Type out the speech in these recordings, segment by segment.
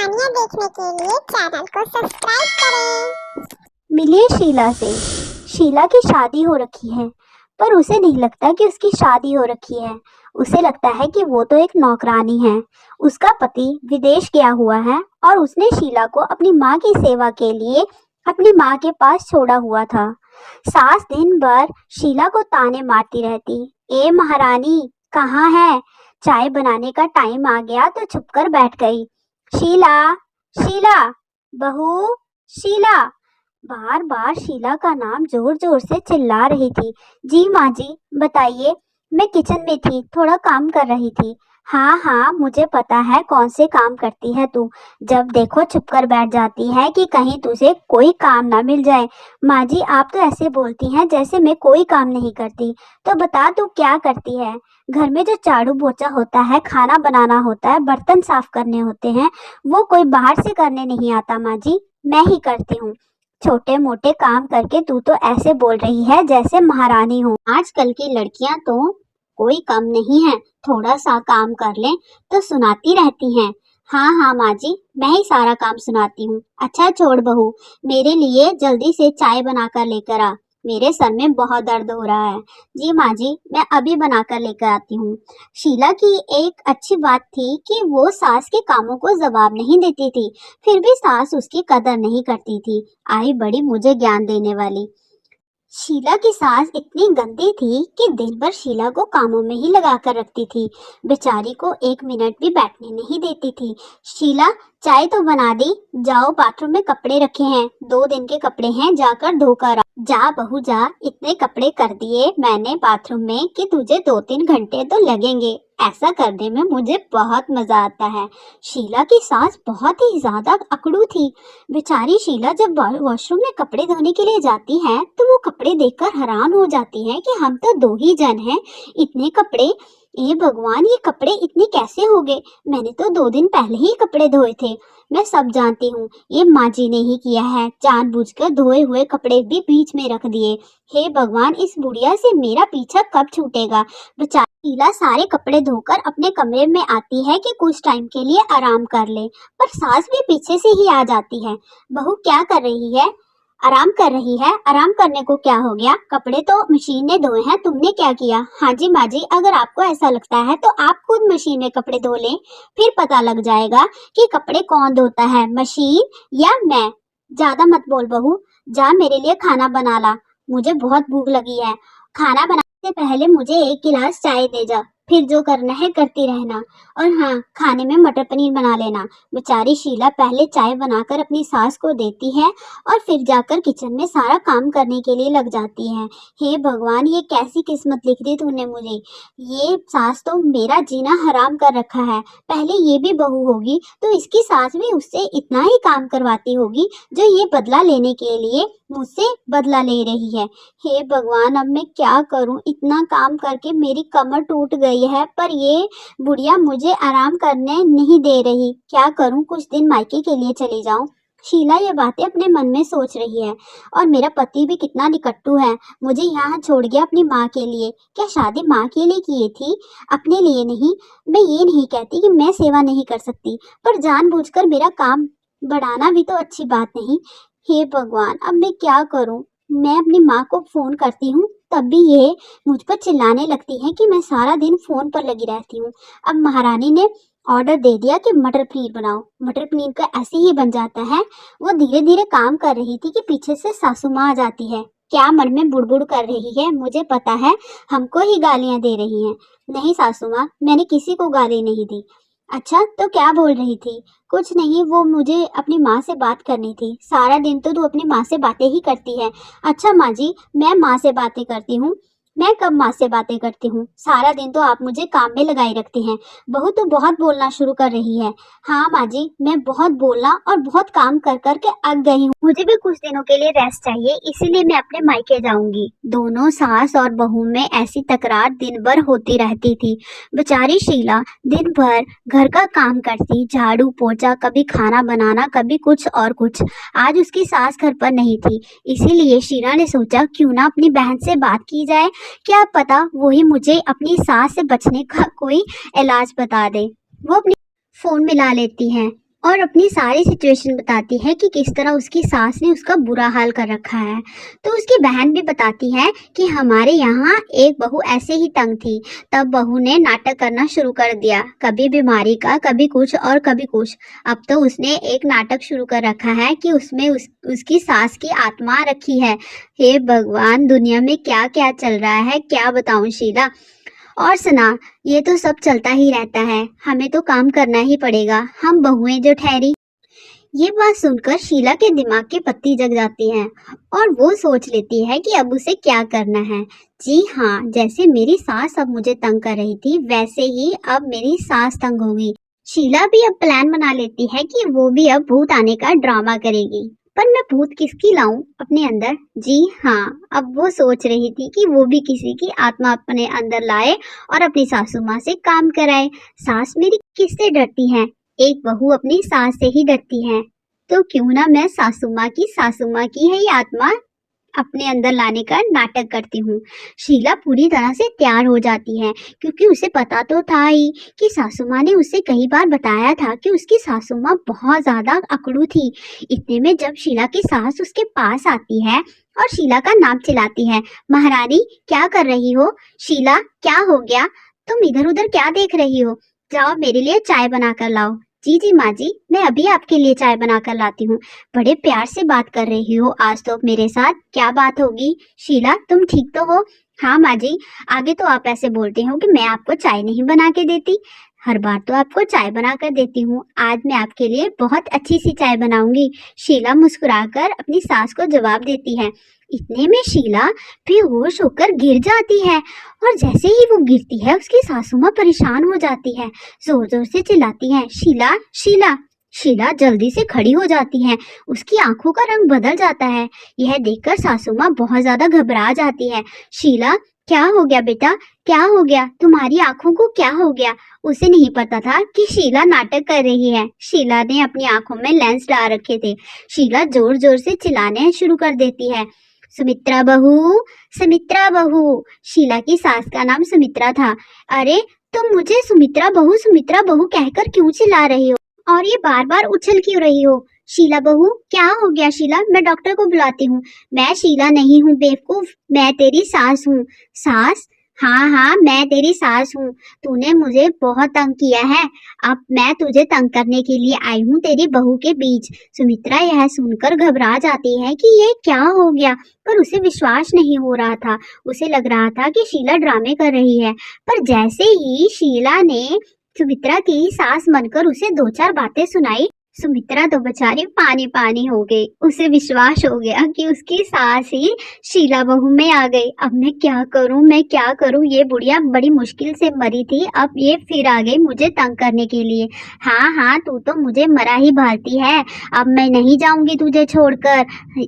कहानियाँ देखने के लिए चैनल को सब्सक्राइब करें। मिलिए शीला से। शीला की शादी हो रखी है, पर उसे नहीं लगता कि उसकी शादी हो रखी है। उसे लगता है कि वो तो एक नौकरानी है। उसका पति विदेश गया हुआ है और उसने शीला को अपनी माँ की सेवा के लिए अपनी माँ के पास छोड़ा हुआ था। सास दिन भर शीला को ताने मारती रहती, ए महारानी कहाँ है? चाय बनाने का टाइम आ गया तो छुपकर बैठ गई। शीला, शीला, बहू, शीला। बार बार शीला का नाम जोर जोर से चिल्ला रही थी। जी माँ जी, बताइए। मैं किचन में थी, थोड़ा काम कर रही थी। हाँ हाँ, मुझे पता है कौन से काम करती है तू। जब देखो छुपकर बैठ जाती है कि कहीं तुझे कोई काम ना मिल जाए। माँ जी, आप तो ऐसे बोलती हैं जैसे मैं कोई काम नहीं करती। तो बता तू क्या करती है? घर में जो झाड़ू पोछा होता है, खाना बनाना होता है, बर्तन साफ करने होते हैं, वो कोई बाहर से करने नहीं आता माँ जी, मैं ही करती हूँ। छोटे मोटे काम करके तू तो ऐसे बोल रही है जैसे महारानी हो। आजकल की लड़कियां तो कोई कम नहीं है, थोड़ा सा काम कर ले तो सुनाती रहती हैं। हाँ हाँ माँ जी, मैं ही सारा काम सुनाती हूँ। अच्छा छोड़ बहू, मेरे लिए जल्दी से चाय बना कर लेकर आ, मेरे सर में बहुत दर्द हो रहा है। जी माँ जी, मैं अभी बनाकर लेकर आती हूँ। शीला की एक अच्छी बात थी कि वो सास के कामों को जवाब नहीं देती थी, फिर भी सास उसकी कदर नहीं करती थी। आई बड़ी मुझे ज्ञान देने वाली। शीला की सास इतनी गंदी थी कि दिन भर शीला को कामों में ही लगा कर रखती थी। बेचारी को एक मिनट भी बैठने नहीं देती थी। शीला, चाय तो बना दी, जाओ बाथरूम में कपड़े रखे हैं, 2 दिन के कपड़े हैं, जाकर धोकर आ। जा बहू जा, इतने कपड़े कर दिए मैंने बाथरूम में कि तुझे 2-3 घंटे तो लगेंगे। ऐसा करने में मुझे बहुत मजा आता है। शीला की सास बहुत ही ज्यादा अकड़ू थी। बेचारी शीला जब वॉशरूम में कपड़े धोने के लिए जाती है तो वो कपड़े देखकर हैरान हो जाती है कि हम तो 2 ही जन हैं, इतने कपड़े, ये भगवान ये कपड़े इतने कैसे हो गए? मैंने तो 2 दिन पहले ही कपड़े धोए थे। मैं सब जानती हूँ, ये माँ जी ने ही किया है, जानबूझकर धोए हुए कपड़े भी बीच में रख दिए। हे भगवान, इस बुढ़िया से मेरा पीछा कब छूटेगा? बेचारी शीला सारे कपड़े धोकर अपने कमरे में आती है कि कुछ टाइम के लिए आराम कर ले, पर सास भी पीछे से ही आ जाती है। बहू क्या कर रही है? आराम कर रही है। आराम करने को क्या हो गया? कपड़े तो मशीन ने धोए हैं, तुमने क्या किया? हाँ जी माँ जी, अगर आपको ऐसा लगता है तो आप खुद मशीन में कपड़े धो लें, फिर पता लग जाएगा कि कपड़े कौन धोता है, मशीन या मैं। ज्यादा मत बोल बहू, जा मेरे लिए खाना बना ला, मुझे बहुत भूख लगी है। खाना बनाने से पहले मुझे 1 गिलास चाय दे जा, फिर जो करना है करती रहना। और हाँ, खाने में मटर पनीर बना लेना। बेचारी शीला पहले चाय बनाकर अपनी सास को देती है और फिर जाकर किचन में सारा काम करने के लिए लग जाती है। हे भगवान, ये कैसी किस्मत लिख दी तूने मुझे। ये सास तो मेरा जीना हराम कर रखा है। पहले ये भी बहू होगी तो इसकी सास भी उससे इतना ही काम करवाती होगी जो ये बदला लेने के लिए मुझसे बदला ले रही है। हे भगवान, अब मैं क्या करूं? इतना काम करके मेरी कमर टूट गई है, पर ये बुढ़िया मुझे आराम करने नहीं दे रही। क्या करूं? कुछ दिन मायके के लिए चली जाऊं। शीला ये बातें अपने मन में सोच रही है। और मेरा पति भी कितना निकट्टू है, मुझे यहाँ छोड़ गया अपनी माँ के लिए। क्या शादी माँ के लिए की थी, अपने लिए नहीं? मैं ये नहीं कहती कि मैं सेवा नहीं कर सकती, पर जानबूझकर मेरा काम बढ़ाना भी तो अच्छी बात नहीं। हे भगवान, अब मैं क्या करूं? मैं अपनी माँ को फोन करती हूँ तब भी ये मुझ पर चिल्लाने लगती है कि मैं सारा दिन फोन पर लगी रहती हूँ। अब महारानी ने ऑर्डर दे दिया कि मटर पनीर बनाओ। मटर पनीर का ऐसे ही बन जाता है। वो धीरे धीरे काम कर रही थी कि पीछे से सासू माँ आ जाती है। क्या मन में बुड़बुड़ कर रही है? मुझे पता है, हमको ही गालियां दे रही हैं। नहीं सासू माँ, मैंने किसी को गाली नहीं दी। अच्छा, तो क्या बोल रही थी? कुछ नहीं, वो मुझे अपनी माँ से बात करनी थी। सारा दिन तो तू अपनी माँ से बातें ही करती है। अच्छा माँ जी, मैं माँ से बातें करती हूँ? मैं कब माँ से बातें करती हूँ? सारा दिन तो आप मुझे काम में लगाई रखती हैं। बहू तो बहुत बोलना शुरू कर रही है। हाँ माँ जी, मैं बहुत बोलना और बहुत काम कर कर के अक गई हूँ। मुझे भी कुछ दिनों के लिए रेस्ट चाहिए, इसीलिए मैं अपने मायके जाऊंगी। दोनों सास और बहू में ऐसी तकरार दिन भर होती रहती थी। बेचारी शीला दिन भर घर का काम करती, झाड़ू पोछा, कभी खाना बनाना, कभी कुछ और कुछ। आज उसकी सास घर पर नहीं थी, इसीलिए शीला ने सोचा क्यों ना अपनी बहन से बात की जाए, क्या पता वही मुझे अपनी सास से बचने का कोई इलाज बता दे। वो अपनी फोन मिला लेती हैं। और अपनी सारी सिचुएशन बताती है कि किस तरह उसकी सास ने उसका बुरा हाल कर रखा है। तो उसकी बहन भी बताती है कि हमारे यहाँ एक बहू ऐसे ही तंग थी, तब बहू ने नाटक करना शुरू कर दिया, कभी बीमारी का, कभी कुछ और कभी कुछ। अब तो उसने एक नाटक शुरू कर रखा है कि उसमें उसकी सास की आत्मा रखी है। हे भगवान, दुनिया में क्या क्या चल रहा है, क्या बताऊं शीला। और सुना, ये तो सब चलता ही रहता है, हमें तो काम करना ही पड़ेगा, हम बहुएं जो ठहरी। ये बात सुनकर शीला के दिमाग की पत्ती जग जाती है और वो सोच लेती है कि अब उसे क्या करना है। जी हाँ, जैसे मेरी सास अब मुझे तंग कर रही थी, वैसे ही अब मेरी सास तंग होगी। शीला भी अब प्लान बना लेती है कि वो भी अब भूत आने का ड्रामा करेगी। पर मैं भूत किसकी लाऊं अपने अंदर? जी हाँ, अब वो सोच रही थी कि वो भी किसी की आत्मा अपने अंदर लाए और अपनी सासू माँ से काम कराए। सास मेरी किससे डरती है? एक बहू अपनी सास से ही डरती है, तो क्यों ना मैं सासू माँ की है ये आत्मा अपने अंदर लाने का नाटक करती हूँ। शीला पूरी तरह से तैयार हो जाती है, क्योंकि उसे पता तो था ही कि सासू माँ ने उसे कई बार बताया था कि उसकी सासू माँ बहुत ज्यादा अकड़ू थी। इतने में जब शीला की सास उसके पास आती है और शीला का नाम चिल्लाती है, महारानी क्या कर रही हो? शीला क्या हो गया? तुम इधर उधर क्या देख रही हो? जाओ मेरे लिए चाय बना कर लाओ। जी जी माँ जी, मैं अभी आपके लिए चाय बना कर लाती हूँ। बड़े प्यार से बात कर रही हो आज तो मेरे साथ, क्या बात होगी? शीला तुम ठीक तो हो? हाँ माँ जी। आगे तो आप ऐसे बोलते हो कि मैं आपको चाय नहीं बना के देती। हर बार तो आपको चाय बना कर देती हूँ, आज मैं आपके लिए बहुत अच्छी सी चाय बनाऊंगी। शीला मुस्कुराकर अपनी सास को जवाब देती है। इतने में शीला बेहोश होकर गिर जाती है और जैसे ही वो गिरती है उसकी सासू माँ परेशान हो जाती है, जोर जोर से चिल्लाती है, शीला शीला। शीला जल्दी से खड़ी हो जाती है, उसकी आंखों का रंग बदल जाता है। यह देखकर सासू माँ बहुत ज्यादा घबरा जाती है। शीला क्या हो गया बेटा, क्या हो गया? तुम्हारी आंखों को क्या हो गया? उसे नहीं पता था कि शीला नाटक कर रही है। शीला ने अपनी आंखों में लेंस डाल रखे थे। शीला जोर जोर से चिल्लाने शुरू कर देती है, सुमित्रा बहू, सुमित्रा बहू। शीला की सास का नाम सुमित्रा था। अरे तुम मुझे सुमित्रा बहू कहकर क्यों चिल्ला रही हो और ये बार बार उछल क्यों रही हो? शीला बहू क्या हो गया? शीला मैं डॉक्टर को बुलाती हूँ। मैं शीला नहीं हूँ बेवकूफ, मैं तेरी सास हूँ। सास? हाँ हाँ मैं तेरी सास हूँ, तूने मुझे बहुत तंग किया है, अब मैं तुझे तंग करने के लिए आई हूँ तेरी बहू के बीच। सुमित्रा यह सुनकर घबरा जाती है कि ये क्या हो गया, पर उसे विश्वास नहीं हो रहा था। उसे लग रहा था कि शीला ड्रामे कर रही है। पर जैसे ही शीला ने सुमित्रा की सास बनकर उसे दो चार बातें सुनाई, सुमित्रा तो बेचारी पानी पानी हो गई। उसे विश्वास हो गया कि उसकी सास ही शीला बहू में आ गई। अब मैं क्या करूं, मैं क्या करूं? ये बुढ़िया बड़ी मुश्किल से मरी थी, अब ये फिर आ गई मुझे तंग करने के लिए। हाँ हाँ तू तो मुझे मरा ही भालती है, अब मैं नहीं जाऊंगी तुझे छोड़कर।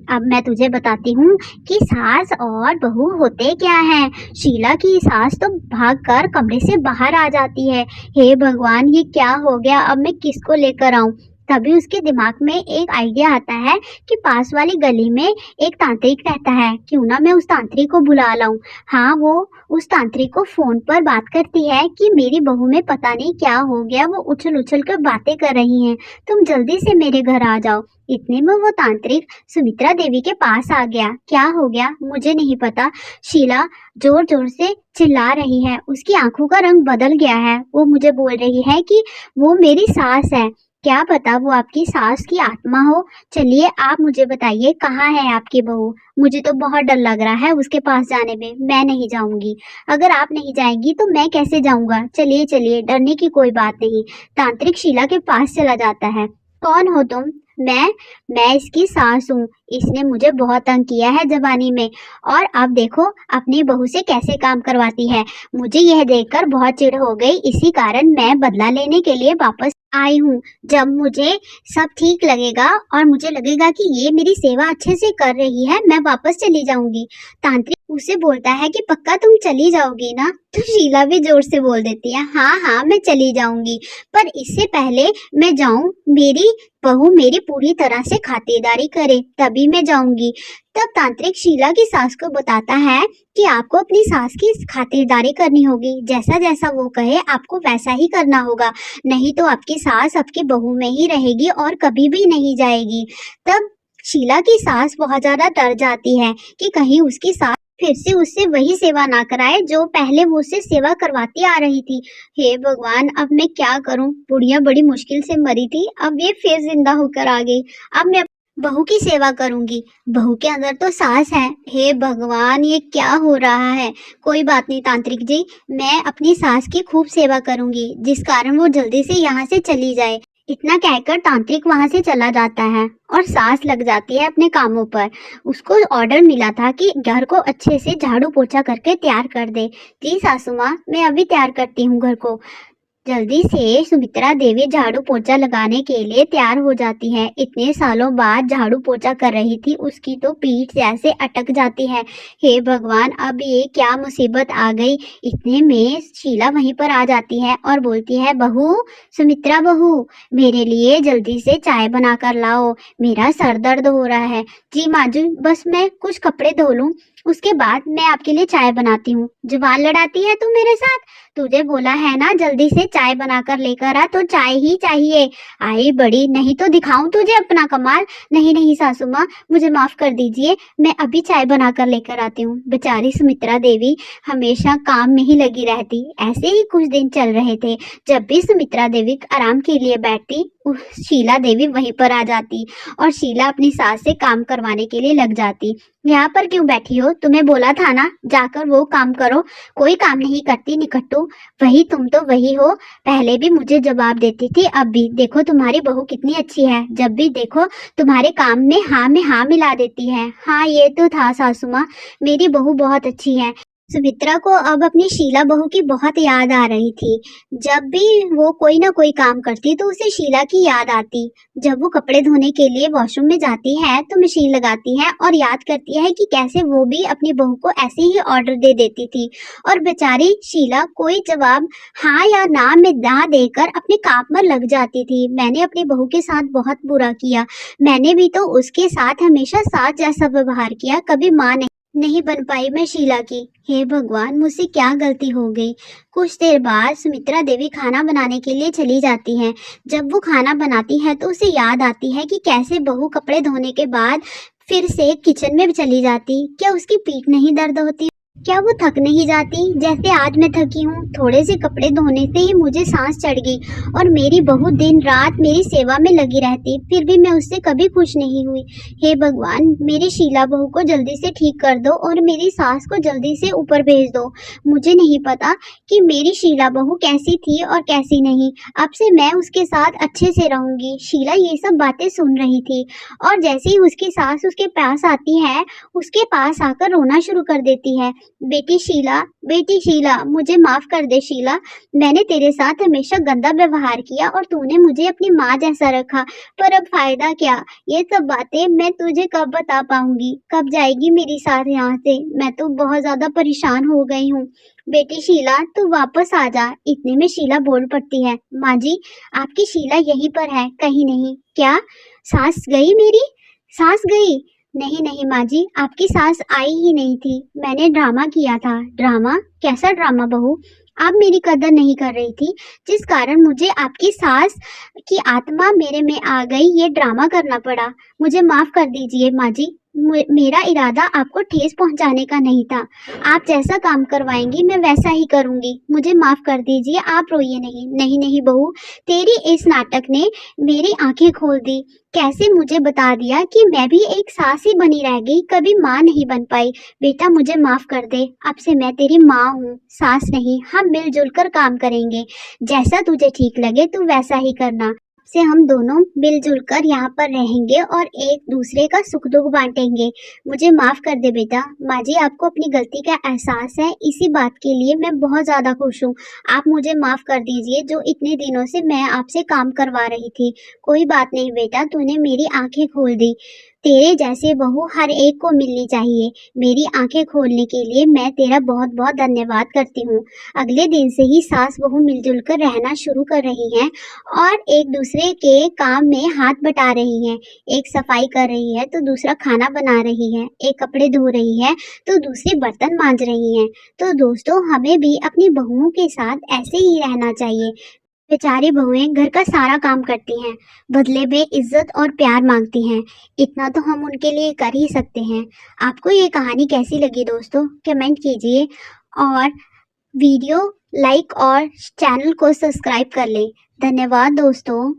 अब मैं तुझे बताती हूँ कि सास और बहू होते क्या है। शीला की सास तो भागकर कमरे से बाहर आ जाती है। हे भगवान, ये क्या हो गया? अब मैं किसको लेकर आऊं? तभी उसके दिमाग में एक आइडिया आता है कि पास वाली गली में एक तांत्रिक रहता है, क्यों ना मैं उस तांत्रिक को बुला लाऊं। हाँ, वो उस तांत्रिक को फोन पर बात करती है कि मेरी बहू में पता नहीं क्या हो गया, वो उछल उछल कर बातें कर रही हैं, तुम जल्दी से मेरे घर आ जाओ। इतने में वो तांत्रिक सुमित्रा देवी के पास आ गया। क्या हो गया मुझे नहीं पता। शीला जोर जोर से चिल्ला रही है, उसकी आंखों का रंग बदल गया है। वो मुझे बोल रही है कि वो मेरी सास है। क्या पता वो आपकी सास की आत्मा हो। चलिए आप मुझे बताइए कहाँ है आपकी बहू? मुझे तो बहुत डर लग रहा है उसके पास जाने में, मैं नहीं जाऊंगी। अगर आप नहीं जाएंगी तो मैं कैसे जाऊंगा? चलिए चलिए, डरने की कोई बात नहीं। तांत्रिक शीला के पास चला जाता है। कौन हो तुम? मैं इसकी सास हूँ, इसने मुझे बहुत तंग किया है जवानी में, और अब देखो अपनी बहू से कैसे काम करवाती है। मुझे यह देखकर बहुत चिढ़ हो गई, इसी कारण मैं बदला लेने के लिए वापस आई हूँ। जब मुझे सब ठीक लगेगा और मुझे लगेगा कि ये मेरी सेवा अच्छे से कर रही है, मैं वापस चली जाऊंगी। तांत्रिक उसे बोलता है कि पक्का तुम चली जाओगी ना। तो शीला भी जोर से बोल देती है, हाँ हाँ मैं चली जाऊंगी, पर इससे पहले मैं जाऊं मेरी बहू मेरी पूरी तरह से खातिरदारी करे तभी मैं जाऊंगी। तब तांत्रिक शीला की सास को बताता है कि आपको अपनी सास की खातिरदारी करनी होगी, जैसा जैसा वो कहे आपको वैसा ही करना होगा, नहीं तो आपकी सास आपकी बहू में ही रहेगी और कभी भी नहीं जाएगी। तब शीला की सास बहुत ज्यादा डर जाती है कि कहीं उसकी सास फिर से उससे वही सेवा ना कराए जो पहले वो उससे सेवा करवाती आ रही थी। हे भगवान, अब मैं क्या करूं? बुढ़िया बड़ी मुश्किल से मरी थी, अब ये फिर जिंदा होकर आ गई। अब मैं बहू की सेवा करूंगी, बहू के अंदर तो सास है। हे भगवान, ये क्या हो रहा है? कोई बात नहीं तांत्रिक जी, मैं अपनी सास की खूब सेवा करूंगी जिस कारण वो जल्दी से यहाँ से चली जाए। इतना कहकर तांत्रिक वहां से चला जाता है और सास लग जाती है अपने कामों पर। उसको ऑर्डर मिला था कि घर को अच्छे से झाड़ू पोछा करके तैयार कर दे। जी सासू माँ, मैं अभी तैयार करती हूँ घर को। जल्दी से सुमित्रा देवी झाड़ू पोछा लगाने के लिए तैयार हो जाती है। इतने सालों बाद झाड़ू पोछा कर रही थी, उसकी तो पीठ जैसे अटक जाती है। हे भगवान, अब ये क्या मुसीबत आ गई? इतने में शीला वहीं पर आ जाती है और बोलती है, बहू, सुमित्रा बहू, मेरे लिए जल्दी से चाय बना कर लाओ, मेरा सर दर्द हो रहा है। जी माँ जी, बस मैं कुछ कपड़े धो लूं, उसके बाद मैं आपके लिए चाय बनाती हूँ। जुबान लड़ाती है तू मेरे साथ? तुझे बोला है ना जल्दी से चाय बनाकर लेकर आ, तो चाय ही चाहिए। आई बड़ी, नहीं तो दिखाऊं तुझे अपना कमाल। नहीं नहीं सासू माँ, मुझे माफ कर दीजिए, मैं अभी चाय बनाकर लेकर आती हूँ। बेचारी सुमित्रा देवी हमेशा काम में ही लगी रहती। ऐसे ही कुछ दिन चल रहे थे। जब भी सुमित्रा देवी आराम के लिए बैठती, शीला देवी वहीं पर आ जाती और शीला अपनी सास से काम करवाने के लिए लग जाती। यहाँ पर क्यों बैठी हो? तुम्हें बोला था ना जाकर वो काम करो। कोई काम नहीं करती निकट्टू, वही तुम तो वही हो। पहले भी मुझे जवाब देती थी, अब भी। देखो तुम्हारी बहू कितनी अच्छी है, जब भी देखो तुम्हारे काम में हाँ मिला देती है। हाँ ये तो था सासू माँ, मेरी बहू बहुत अच्छी है। सुमित्रा को अब अपनी शीला बहू की बहुत याद आ रही थी। जब भी वो कोई ना कोई काम करती तो उसे शीला की याद आती। जब वो कपड़े धोने के लिए वॉशरूम में जाती है तो मशीन लगाती है और याद करती है कि कैसे वो भी अपनी बहू को ऐसे ही ऑर्डर दे देती थी और बेचारी शीला कोई जवाब हाँ या ना में ना देकर अपने काम पर लग जाती थी। मैंने अपनी बहू के साथ बहुत बुरा किया, मैंने भी तो उसके साथ हमेशा सास जैसा व्यवहार किया, कभी माँ नहीं बन पाई मैं शीला की। हे भगवान, मुझसे क्या गलती हो गई? कुछ देर बाद सुमित्रा देवी खाना बनाने के लिए चली जाती हैं। जब वो खाना बनाती है तो उसे याद आती है कि कैसे बहू कपड़े धोने के बाद फिर से किचन में चली जाती। क्या उसकी पीठ नहीं दर्द होती? क्या वो थक नहीं जाती जैसे आज मैं थकी हूँ? थोड़े से कपड़े धोने से ही मुझे सांस चढ़ गई और मेरी बहू दिन रात मेरी सेवा में लगी रहती, फिर भी मैं उससे कभी खुश नहीं हुई। हे भगवान, मेरी शीला बहू को जल्दी से ठीक कर दो और मेरी सास को जल्दी से ऊपर भेज दो। मुझे नहीं पता कि मेरी शीला बहू कैसी थी और कैसी नहीं। अब से मैं उसके साथ अच्छे से रहूंगी। शीला ये सब बातें सुन रही थी और जैसे ही उसकी सास उसके पास आती है, उसके पास आकर रोना शुरू कर देती है। बेटी शीला, मुझे माफ कर दे शीला, मैंने तेरे साथ हमेशा गंदा व्यवहार किया और तूने मुझे अपनी माँ जैसा रखा, पर अब फायदा क्या? ये सब बातें मैं तुझे कब बता पाऊंगी? कब जाएगी मेरी सास यहाँ से? मैं तो बहुत ज्यादा परेशान हो गई हूँ। बेटी शीला, तू वापस आ जा। इतने में शीला बोल पड़ती है, माँ जी, आपकी शीला यहीं पर है, कहीं नहीं। क्या? सास गई मेरी? सास गई? नहीं नहीं माँ जी, आपकी सास आई ही नहीं थी, मैंने ड्रामा किया था। ड्रामा? कैसा ड्रामा बहू? आप मेरी कदर नहीं कर रही थी, जिस कारण मुझे आपकी सास की आत्मा मेरे में आ गई, ये ड्रामा करना पड़ा। मुझे माफ कर दीजिए माँ जी, मेरा इरादा आपको ठेस पहुंचाने का नहीं था। आप जैसा काम करवाएंगी मैं वैसा ही करूंगी, मुझे माफ कर दीजिए, आप रोइए नहीं। नहीं नहीं बहू, तेरी इस नाटक ने मेरी आंखें खोल दी। कैसे मुझे बता दिया कि मैं भी एक सास ही बनी रह गई, कभी माँ नहीं बन पाई। बेटा मुझे माफ कर दे, अब से मैं तेरी माँ हूँ, सास नहीं। हम मिलजुल कर काम करेंगे, जैसा तुझे ठीक लगे तू वैसा ही करना। से हम दोनों मिलजुल कर यहाँ पर रहेंगे और एक दूसरे का सुख दुख बांटेंगे। मुझे माफ कर दे बेटा। माँ जी, आपको अपनी गलती का एहसास है, इसी बात के लिए मैं बहुत ज्यादा खुश हूँ। आप मुझे माफ कर दीजिए, जो इतने दिनों से मैं आपसे काम करवा रही थी। कोई बात नहीं बेटा, तूने मेरी आंखें खोल दी। तेरे जैसे बहू हर एक को मिलनी चाहिए। मेरी आंखें खोलने के लिए मैं तेरा बहुत बहुत धन्यवाद करती हूँ। अगले दिन से ही सास बहू मिलजुल कर रहना शुरू कर रही हैं और एक दूसरे के काम में हाथ बटा रही हैं। एक सफाई कर रही है तो दूसरा खाना बना रही है, एक कपड़े धो रही है तो दूसरी बर्तन मांज रही है। तो दोस्तों, हमें भी अपनी बहुओं के साथ ऐसे ही रहना चाहिए। बेचारी बहुएं घर का सारा काम करती हैं, बदले में इज्जत और प्यार मांगती हैं। इतना तो हम उनके लिए कर ही सकते हैं। आपको ये कहानी कैसी लगी दोस्तों? कमेंट कीजिए और वीडियो लाइक और चैनल को सब्सक्राइब कर लें। धन्यवाद दोस्तों।